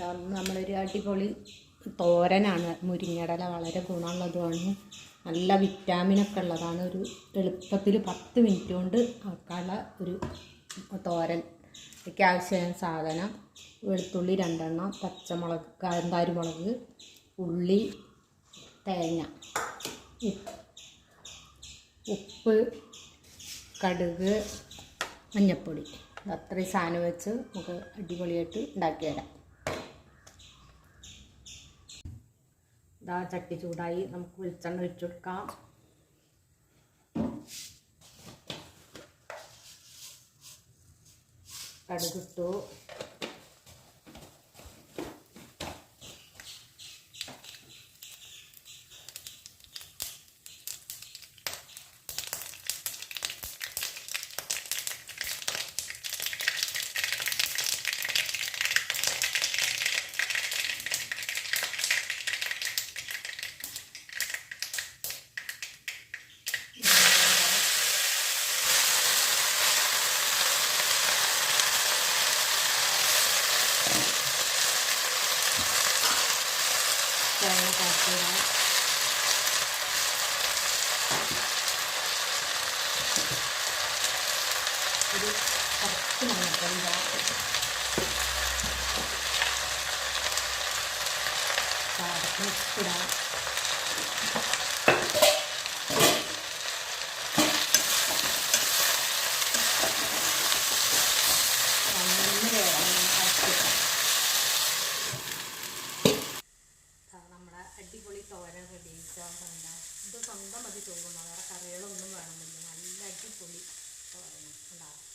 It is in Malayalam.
നമ്മളൊരു അടിപൊളി തോരനാണ്. മുരിങ്ങയുടെ ഇല വളരെ ഗുണമുള്ളതുമാണ്, നല്ല വിറ്റാമിനൊക്കെ ഉള്ളതാണ്. ഒരു എളുപ്പത്തിൽ 10 മിനിറ്റ് കൊണ്ട് ആക്കാനുള്ള ഒരു തോരൻ. ഇതിലേക്ക് ആവശ്യമായ സാധനം: വെളുത്തുള്ളി 2 എണ്ണം, പച്ചമുളക്, കാന്താരിമുളക്, ഉള്ളി, തേങ്ങ, ഉപ്പ്, കടുക്, മഞ്ഞൾപ്പൊടി. അത്രയും സാധനം വെച്ച് നമുക്ക് അടിപൊളിയായിട്ട് ഉണ്ടാക്കി തരാം. ചട്ടി ചൂടായി, നമുക്ക് വെളിച്ചെണ്ണ ഒഴിച്ചു കൊടുക്കാം. കടുകിട്ടു, തേങ്ങ കാച്ചിടാം. ഒരു 10 മണിക്കൂർ ഇടാം. നമ്മുടെ അടിപൊളി തോരൻ റെഡി ആയിട്ടാണ്. ഇത് സ്വന്തം മതി ചോറുണ്ടോ, വേറെ കറികളൊന്നും വേണമെന്നില്ല. നല്ല അടിപൊളി തോരൻ ഉണ്ടാകും.